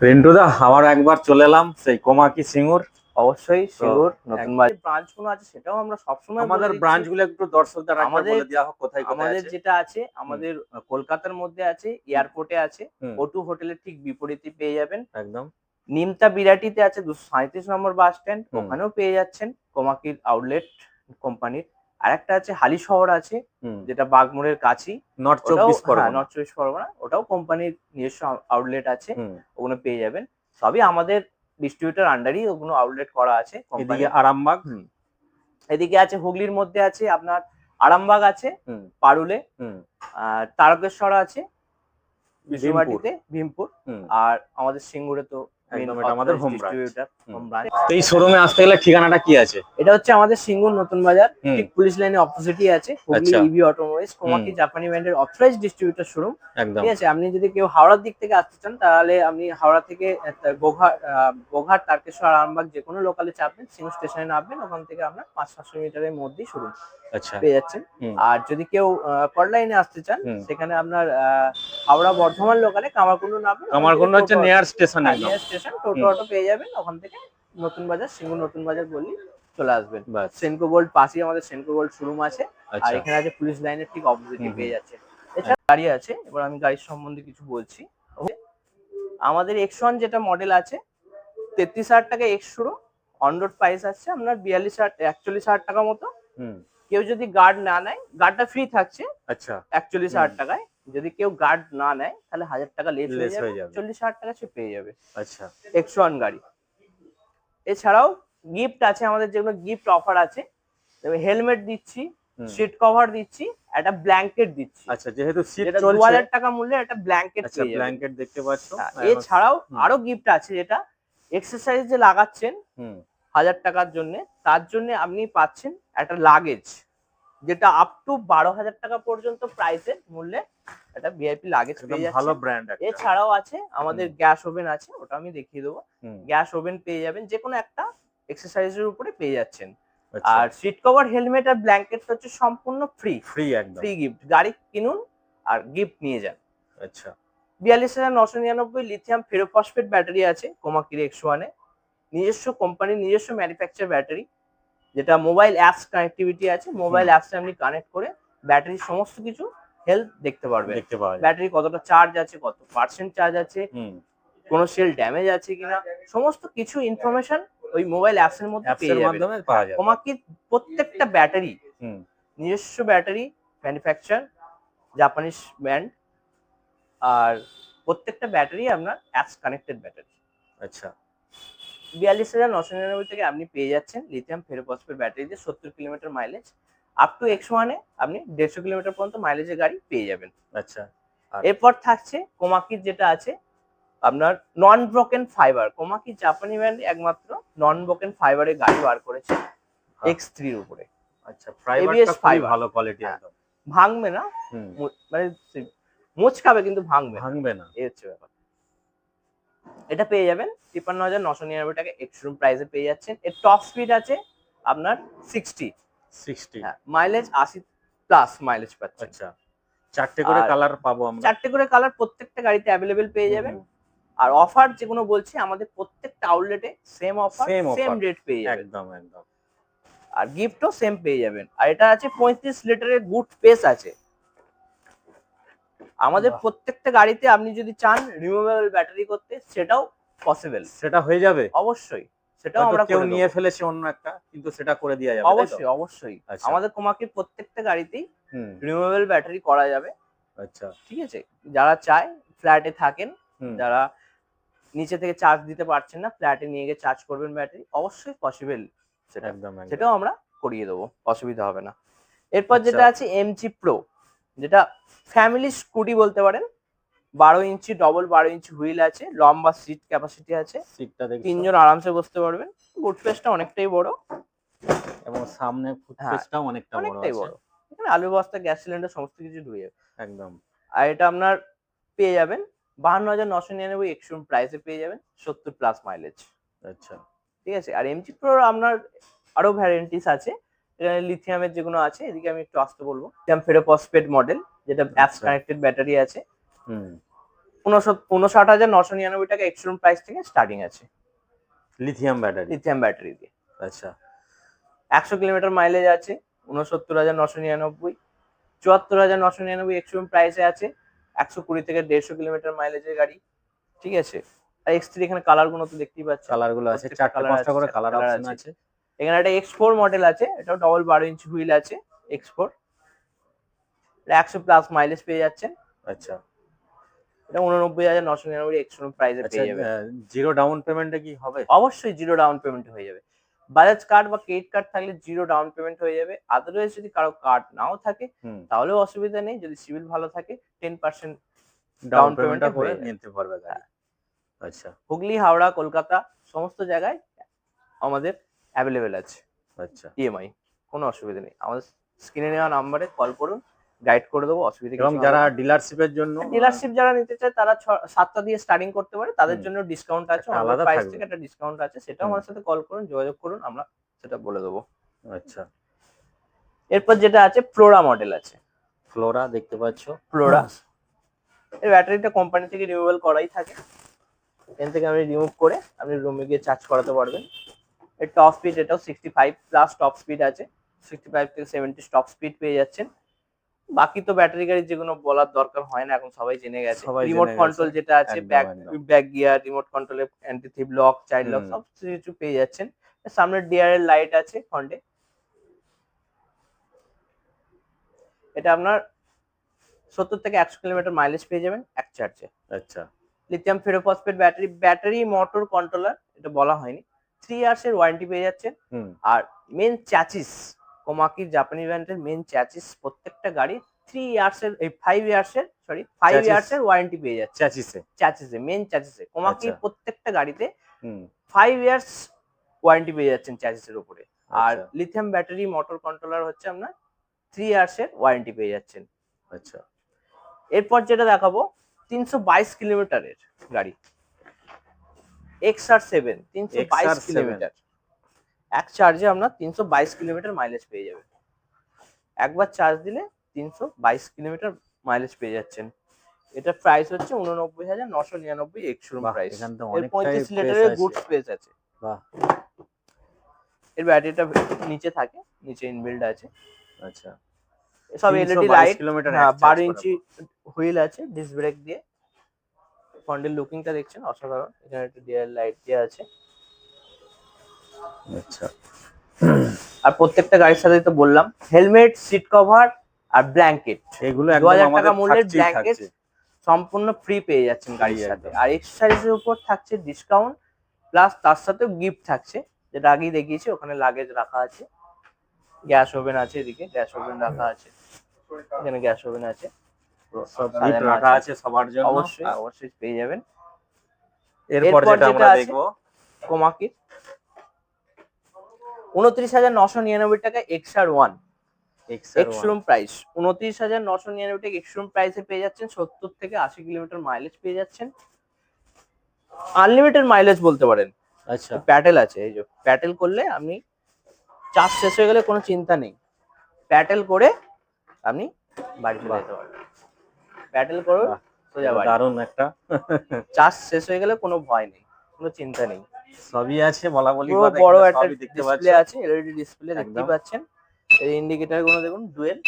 রিন্টুদা, আবার একবার চলে এলাম সেই কোমাকি সিঙ্গুর। অবশ্যই তো সিঙ্গুর নতুন এক- বাজার ব্রাঞ্চ কোনো আছে সেটাও আমরা সবসময় বলে আমাদের দিচ্ছি। ব্রাঞ্চ গুলো একটু দর্শকদের একবার আমাদের বলে দেওয়া হোক কোথায় কোথায় আমাদের আছে। যেটা আছে হুম। আমাদের কলকাতার মধ্যে আছে, হুম। এয়ারপোর্টে আছে, হুম। O2 হোটেলের ঠিক বিপরীতে পেয়ে যাবেন। একদম। নিমতা বিরাটিতে আছে 237 নম্বর বাস স্ট্যান্ড, হুম। ওখানেও পেয়ে যাচ্ছেন কোমাকির আউটলেট কোম্পানির। আর একটা আছে হালিশহর আছে, হুম। যেটা বাগমোড়ের কাছেই। নর্থ ওটাও 24 পরগনা। নর্থ চব্বিশ পরগনা, ওটাও কোম্পানির নিজস্ব আউটলেট আছে, হুম। ওগুলো পেয়ে যাবেন। সবই আমাদের ডিস্ট্রিবিউটর আন্ডারই ওগুলো আউটলেট করা আছে এদিকে কোম্পানির। আরামবাগ। হুম। এদিকে আছে হুগলির মধ্যে আছে আপনার আরামবাগ আছে, হুম। পারুলে, হুম। আর তারকেশ্বর আছে, ভীমপুর। বিষ্ণুবাটিতে, ভীমপুর। হুম। আর আমাদের সিঙ্গুরে তো মেন একদম, এটা আমাদের authorised home branch. Distributor, hmm. Home branch. তো এই শোরুমে আসতে গেলে ঠিকানাটা কি আছে? এটা হচ্ছে আমাদের সিঙ্গুর নতুন বাজার, হুম। ঠিক পুলিশ লাইনের অপোজিটই আছে, হুগলি আচ্ছা। ইভি অটোমোবাইলস, হুম। কোমাকি জাপানি ব্র্যান্ডের অথরাইজড ডিস্ট্রিবিউটর শোরুম। একদম। ঠিক আছে, আপনি যদি কেউ হাওড়ার দিক থেকে আসতে চান তাহলে আপনি হাওড়া থেকে গোঘাট, তারকেশ্বর, আরামবাগ যে কোনো লোকালে চাপবেন, সিঙ্গুর স্টেশনে নামবেন, ওখান থেকে আপনার 500-700 মিটারের মধ্যেই শোরুম আচ্ছা। পেয়ে যাচ্ছেন। হুম। আর যদি কেউ কল্যাণে আসতে চান, হুম। সেখানে আপনার হাওড়া বর্ধমান লোকালে কামারকুন্ডু নামবেন, ওখান থেকে কামারকুন্ড হচ্ছে টোটো, নেয়ার স্টেশন একদম। নিয়ার স্টেশন, টোটো হুম। অটো পেয়ে যাবেন ওখান থেকে। নতুন বাজার, সিঙ্গুর নতুন বাজার বললি চলে আসবেন। বাস। সেনকো গোল্ড পাশেই আমাদের সেনকো গোল্ড শোরুম আছে। আর আচ্ছা। এখানে আছে পুলিশ লাইনের ঠিক অপোজিটে হুম। হুম। পেয়ে যাচ্ছে। এছাড়া গাড়ি আছে, এবার আমি গাড়ির সম্বন্ধে কিছু বলছি। Okay? আমাদের X1 যেটা মডেল আছে, 33,000 টাকা এক্স শুরু, অন রোড প্রাইস আছে আপনার 41,000 টাকা মতো। হুম। কেউ যদি গার্ড না নেয়, গার্ডটা ফ্রি থাকছে আচ্ছা। 41,000 টাকায়। যদি কেউ গার্ড না নেয় তাহলে 1,000 টাকা লেস হয়ে লেস যাবে, হয়ে যাবে। 40,000 টাকা সে পেয়ে যাবে আচ্ছা। X1 গাড়ি। এছাড়াও গিফট আছে আমাদের, যেগুলো গিফট অফার আছে, হেলমেট দিচ্ছি, হুম। সিট কভার দিচ্ছি, একটা ব্ল্যাঙ্কেট দিচ্ছি, আচ্ছা, যেহেতু শীত যেটা দু চলছে। হাজার টাকা মূল্যের একটা ব্ল্যাঙ্কেট আচ্ছা, পেয়ে যাবেন। ব্ল্যাঙ্কেট দেখতে পাচ্ছ। এছাড়াও হুম। আরো গিফট আছে, যেটা এক্সারসাইজ যে লাগাচ্ছেন হুম। 1,000 টাকার জন্য, তার জন্য আপনি পাচ্ছেন একটা লাগেজ, যেটা আপ টু 12,000 টাকা পর্যন্ত প্রাইসের মূল্যে একটা ভিআইপি লাগেজ একদম পেয়ে ভালো যাচ্ছেন। ব্র্যান্ড একটা। এছাড়াও আছে আমাদের হুম। গ্যাস ওভেন আছে, ওটা আমি দেখিয়ে দেবো। হুম। গ্যাস ওভেন পেয়ে যাবেন, যে কোনো একটা এক্সারসাইজের উপরে পেয়ে যাচ্ছেন। আচ্ছা। আর সিট কভার, হেলমেট আর ব্ল্যাঙ্কেট হচ্ছে সম্পূর্ণ ফ্রি। ফ্রি একদম। ফ্রি গিফট, গাড়ি কিনুন আর গিফট নিয়ে যান। আচ্ছা। 42,999 লিথিয়াম ফেরোফসফেট ব্যাটারি আছে কোমাকির X1-এ, নিজস্ব কোম্পানির নিজস্ব ম্যানুফ্যাকচার ব্যাটারি, যেটা মোবাইল অ্যাপস কানেক্টিভিটি আছে, হুম। মোবাইল অ্যাপসে আপনি কানেক্ট করে ব্যাটারির সমস্ত কিছু হেলথ দেখতে পারবেন। দেখতে পাওয়া যায়। ব্যাটারি কতটা চার্জ আছে, কত পার্সেন্ট চার্জ আছে, হুম। কোনো সেল ড্যামেজ আছে কিনা, সমস্ত কিছু ইনফরমেশন ওই মোবাইল অ্যাপস এর মধ্যে অ্যাপস পেয়ে এর যাবেন। মাধ্যমে পাওয়া যাবে। কোমাকির প্রত্যেকটা ব্যাটারি হুম। নিজস্ব ব্যাটারি ম্যানুফ্যাকচার, জাপানিজ ব্র্যান্ড। আর প্রত্যেকটা ব্যাটারি আপনার অ্যাপস কানেক্টেড ব্যাটারি। আচ্ছা। 42,999 থেকে আপনি পেয়ে যাচ্ছেন লিথিয়াম ফেরোফসফেট ব্যাটারি দিয়ে 70 কিলোমিটার মাইলেজ। আপ টু X1-এ আপনি 150 কিলোমিটার পর্যন্ত মাইলেজের গাড়ি পেয়ে যাবেন। আচ্ছা। আর এরপর থাকছে কোমাকির, যেটা আছে আপনার নন ব্রোকেন ফাইবার। কোমাকি জাপানি ব্র্যান্ড একমাত্র নন ব্রোকেন ফাইবারের গাড়ি বার করেছে হ্যাঁ। X3 এর উপরে। আচ্ছা, ফাইবারটা এবিএস খুবই ফাইবার, ভালো কোয়ালিটি হ্যাঁ, একদম। ভাঙবে না, হুম। মানে মুচকাবে কিন্তু ভাঙবে না, ভাঙবে না। এই হচ্ছে ব্যাপার। এটা পেয়ে যাবেন 53,999 টাকা এক্সট্রিম প্রাইসে পেয়ে যাচ্ছেন। এর টপ স্পিড আছে আপনার 60। 60। হ্যাঁ, মাইলেজ 80 প্লাস মাইলেজ পাচ্ছেন। আচ্ছা, চারটে করে আর কালার পাবো আমরা। 4টে করে কালার প্রত্যেকটা গাড়িতে অ্যাভেলেবেল পেয়ে হুম। যাবেন। হুম। আর অফার যেগুলো বলছি, আমাদের প্রত্যেকটা আউটলেটে same offer, same same offer. Rate পেয়ে যাবেন। একদম একদম। আর গিফটও সেম পেয়ে যাবেন। আর এটা আছে 35 লিটারের বুট স্পেস আছে। আমাদের বাহ। প্রত্যেকটা গাড়িতে আপনি যদি চান রিমুভেবল ব্যাটারি করতে, সেটাও পসিবল। সেটা হয়ে যাবে? অবশ্যই, সেটাও হয়তো আমরা কেউ করে নিয়ে দেবো। ফেলেছে অন্য একটা, কিন্তু সেটা করে দেওয়া যাবে, তাই তো? অবশ্যই, অবশ্যই। আচ্ছা। আমাদের কোমাকির প্রত্যেকটা গাড়িতেই হুম। রিমুভেবল ব্যাটারি করা যাবে। আচ্ছা। ঠিক আছে? যারা চায়, ফ্ল্যাটে থাকেন, হুম। যারা নিচে থেকে চার্জ দিতে পারছেন না, ফ্ল্যাটে নিয়ে গিয়ে চার্জ করবেন ব্যাটারি, অবশ্যই পসিবল সেটা। একদম একদম। সেটাও আমরা করিয়ে দেবো, অসুবিধা হবে না। এরপর আচ্ছা। যেটা আছে এমজি প্রো, যেটা ফ্যামিলি স্কুটি বলতে পারেন। 12 ইঞ্চি, ডবল 12 ইঞ্চি হুইল আছে, লম্বা সিট ক্যাপাসিটি আছে, সিটটা দেখছো? 3 জন আরামসে বসতে পারবেন। বুট স্পেসটা অনেকটাই বড়। এবং সামনে হ্যাঁ, ফুটপেসটাও অনেকটা বড় অনেকটাই আছে। বড়। এখানে আলু বস্তা, গ্যাস সিলিন্ডার সমস্ত কিছু ঢুকে যাবে। একদম। আর এটা আপনার পেয়ে যাবেন 52,999 এক্সট্রিম প্রাইসে পেয়ে যাবেন, 70 প্লাস মাইলেজ। আচ্ছা। ঠিক আছে? আর এমজি প্রোর আপনার আরো ভ্যারাইটিস আছে। এখানে লিথিয়ামের যেগুলো আছে, এদিকে আমি একটু আসতে বলবো। লিথিয়াম ফেরোফসফেট মডেল, যেটা অ্যাপস আচ্ছা। কানেক্টেড ব্যাটারি আছে। হুম। 59,999 টাকা এক্সশোরুম প্রাইস থেকে স্টার্টিং আছে লিথিয়াম ব্যাটারি। লিথিয়াম ব্যাটারি দিয়ে। আচ্ছা 100 কিলোমিটার মাইলেজ আছে 69,999। 74,999 এক্সশোরুম প্রাইসে আছে। 120 থেকে 150 কিলোমিটার মাইলেজের গাড়ি, ঠিক আছে। আর X3 এখানে কালার গুলো তো দেখতেই পাচ্ছেন, কালার গুলো আছে, প্রত্যেকটা 4টে 5টা করে কালার কালার অপশন আছে। এখানে একটা X4 মডেল আছে, এটাও ডবল 12 ইঞ্চি হুইল আছে X4। এটা 100 প্লাস মাইলেজ পেয়ে যাচ্ছেন। আচ্ছা এটা 89,999 এক্সশোরুম প্রাইসে আচ্ছা, পেয়ে যাবেন। জিরো ডাউন পেমেন্টে কি হবে? অবশ্যই জিরো ডাউন পেমেন্ট হয়ে যাবে। বাজাজ কার্ড বা ক্রেডিট কার্ড থাকলে জিরো ডাউন পেমেন্ট হয়ে যাবে। আদারওয়াইজ যদি কারো কার্ড নাও থাকে হুম, তাহলেও অসুবিধা নেই, যদি সিভিল ভালো থাকে 10% ডাউন down পেমেন্টটা payment-এ করে হয়ে যাবে। নিতে পারবে গাড়ি। আচ্ছা হুগলি, হাওড়া, কলকাতা সমস্ত জায়গায় আমাদের অ্যাভেলেবেল আছে আচ্ছা। ইএমআই, কোনো অসুবিধা নেই। আমাদের স্ক্রিনে নেওয়া নাম্বারে কল করুন, গাইড করে দেবো, অসুবিধা এবং কিছু যারা হবে না। ডিলারশিপের জন্য ডিলারশিপ যারা নিতে চায় তারা 7টা দিয়ে স্টার্টিং করতে পারে, তাদের হুম, জন্য ডিসকাউন্ট আছে, একটা অন্য আলাদা প্রাইস থাকবে। থেকে একটা ডিসকাউন্ট আছে, সেটাও হুম, আমাদের সাথে কল করুন, যোগাযোগ করুন, আমরা সেটা বলে দেবো। আচ্ছা এরপর যেটা আছে ফ্লোরা মডেল আছে। ফ্লোরা দেখতে পাচ্ছ। ফ্লোরা এর ব্যাটারিটা কোম্পানি থেকে রিমুভাল করাই থাকে, এখান থেকে আপনি রিমুভ করে আপনি রুমে গিয়ে চার্জ করাতে পারবেন। এর টপ স্পিড এটাও 65 প্লাস টপ স্পিড আছে, 65 থেকে 70 টপ স্পিড পেয়ে যাচ্ছেন। বাকি তো ব্যাটারি গাড়ি যেগুলো বলার দরকার হয় না, এখন সবাই জেনে গেছে। সবাই রিমোট জেনে কন্ট্রোল গেছে। যেটা আছে, একদম একদম। ব্যাক গিয়ার, রিমোট কন্ট্রোলে anti theft lock, child lock hmm, সব কিছু পেয়ে যাচ্ছেন। এর সামনে ডিআরএল লাইট আছে ফ্রন্টে। এটা আপনার 70 থেকে 100 কিলোমিটার মাইলেজ পেয়ে যাবেন এক চার্জে। আচ্ছা lithium ferrophosphate battery, battery motor controller এটা বলা হয়নি। 3 ইয়ার্স এর ওয়ারেন্টি পেয়ে যাচ্ছেন। হুম, আর মেন চ্যাচিস, কোমাকি জাপানি ব্র্যান্ডের মেন চ্যাচিস প্রত্যেকটা গাড়ি 3 ইয়ার্স এর, এই 5 ইয়ার্স এর, সরি 5 Chassis? ইয়ার্স এর ওয়ারেন্টি পেয়ে যাচ্ছে চ্যাচিসে। চ্যাচিসে, মেন চ্যাচিসে। কোমাকি আচ্ছা। প্রত্যেকটা গাড়িতে হুম, 5 ইয়ার্স ওয়ারেন্টি পেয়ে যাচ্ছেন চ্যাচিসের উপরে। আর আচ্ছা লিথিয়াম ব্যাটারি মোটর কন্ট্রোলার হচ্ছে আপনার 3 ইয়ার্স এর ওয়ারেন্টি পেয়ে যাচ্ছেন। আচ্ছা এরপর যেটা দেখাবো 322 কিলোমিটারের গাড়ি, XR7 322 XR7 কিলোমিটার। এক চার্জে আপনার 322 কিলোমিটার মাইলেজ পেয়ে যাবেন। একবার চার্জ দিলে 322 কিলোমিটার মাইলেজ পেয়ে যাচ্ছেন। এটার প্রাইস হচ্ছে 89,999 এক্স-শোরুম বাহ, প্রাইস। এখানে তো এর অনেকটাই 35 স্পেস লিটারের আছে। গুড স্পেস আছে। বাহ এর ব্যাটারিটা নিচে থাকে, নিচে ইনবিল্ড আছে। আচ্ছা সব এলইডি 322 লাইট, কিলোমিটার হ্যাঁ এক চার্জ 12 করে ইঞ্চি হুইল আছে ডিস্ক ব্রেক দিয়ে। ফ্রন্টের লুকিংটা দেখছেন অসাধারণ, এখানে একটা ডিআর লাইট দেওয়া আছে। আচ্ছা আর প্রত্যেকটা গাড়ির সাথে তো বললাম হেলমেট, সিট কভার আর ব্ল্যাঙ্কেট, এগুলো 2000 একদম টাকা আমাদের মূল্যের থাকছেই ব্ল্যাঙ্কেট থাকছে। সম্পূর্ণ ফ্রি পেয়ে যাচ্ছেন গাড়ির Free সাথে। একদম। আর এক্সেসরিজের উপর থাকছে ডিসকাউন্ট, প্লাস তার সাথেও গিফট থাকছে, যেটা আগেই দেখিয়েছি। ওখানে লাগেজ রাখা আছে, গ্যাস ওভেন আছে, এদিকে গ্যাস ওভেন রাখা আছে, এখানে গ্যাস ওভেন আছে, সব গিফট সাজানো রাখা আছে সবার জন্য। অবশ্যই অবশ্যই পেয়ে যাবেন। এরপর যেটা আমরা আছে দেখবো কোমাকি 29,999 টাকা XR1 XR1 এক্স-শোরুম প্রাইস। 29,999 টাকা এক্স-শোরুম প্রাইসে পেয়ে যাচ্ছেন। 70 থেকে 80 কিলোমিটার মাইলেজ পেয়ে যাচ্ছেন। আনলিমিটেড মাইলেজ বলতে পারেন। আচ্ছা প্যাটেল আছে, এই যে প্যাটেল করলে আপনি চার্জ শেষ হয়ে গেলে কোনো চিন্তা নেই, প্যাটেল করে আপনি বাড়ি চলে যেতে পারবেন। প্যাটেল করুন, বাহ, সোজা এটা বাড়ি। দারুণ একটা চার্জ শেষ হয়ে গেলে কোনো ভয় নেই, কোনো চিন্তা নেই। সবই আছে বলা বলি পুরো কথা, বড় এখানে একটা সবই দেখতে ডিসপ্লে পাচ্ছ। আছে, এলইডি ডিসপ্লে দেখতেই একদম। পাচ্ছেন। এই ইন্ডিকেটর গুলো দেখুন, ডুয়েল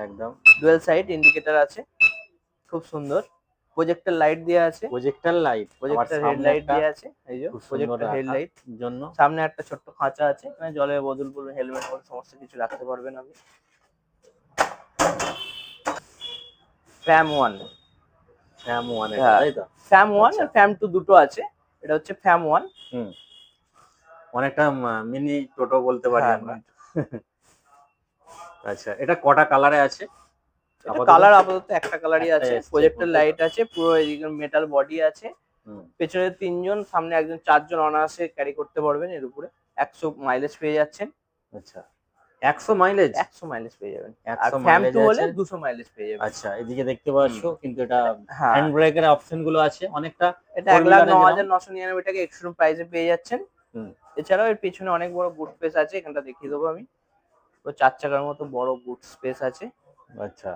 একদম ডুয়েল সাইড ইন্ডিকেটর আছে, খুব সুন্দর। প্রজেক্টর লাইট দেওয়া আছে, প্রজেক্টর লাইট, আমার প্রজেক্টর সামনে হেডলাইট একটা দেওয়া আছে, এই যে খুব সুন্দর প্রজেক্টর হেডলাইট। জন্য। সামনে একটা ছোট্ট খাঁচা আছে, এখানে জলের বোতল বলুন, হেলমেট বলুন, সমস্ত কিছু রাখতে পারবেন আপনি। ফ্যাম 1, ফ্যাম ওয়ান এটা হ্যাঁ তাই তো? ফ্যাম 1 আচ্ছা। আর ফ্যাম 2 দুটো আছে। এটা হচ্ছে ফ্যাম 1। হুম, অনেকটা মিনি টোটো বলতে পারি হ্যাঁ, আমরা। আচ্ছা, এটা কটা কালারে আছে? এটা আপাতত? কালার আপাতত একটা কালারই একটাই আছে। এসছে প্রজেক্টর এখন, তাই তো? লাইট আছে, পুরো এদিকে মেটাল বডি আছে। হুম, পেছনে 3 জন, সামনে একজন, 4 জন অনায়াসে ক্যারি করতে পারবেন এর উপরে। 100 মাইলেজ পেয়ে যাচ্ছেন। আচ্ছা 100 মাইলেজ? 100 মাইলেজ পেয়ে যাবেন। 100 আর ফ্যাম 2 মাইলেজ হলে আছে। 200 মাইলেজ পেয়ে যাবেন। আচ্ছা, এদিকে দেখতে পাচ্ছ কিন্তু এটা হ্যাঁ, হ্যান্ড ব্রেকের অপশন গুলো আছে অনেকটা। এটা four wheeler এ যেরকম। 1,09,999 টাকা এক্স-শোরুম প্রাইসে পেয়ে যাচ্ছেন। হুম, এছাড়াও এর পেছনে অনেক বড় বুট স্পেস আছে, এখানটা দেখিয়ে দেবো আমি। পুরো 4 চাকার মতো বড় বুট স্পেস আছে। আচ্ছা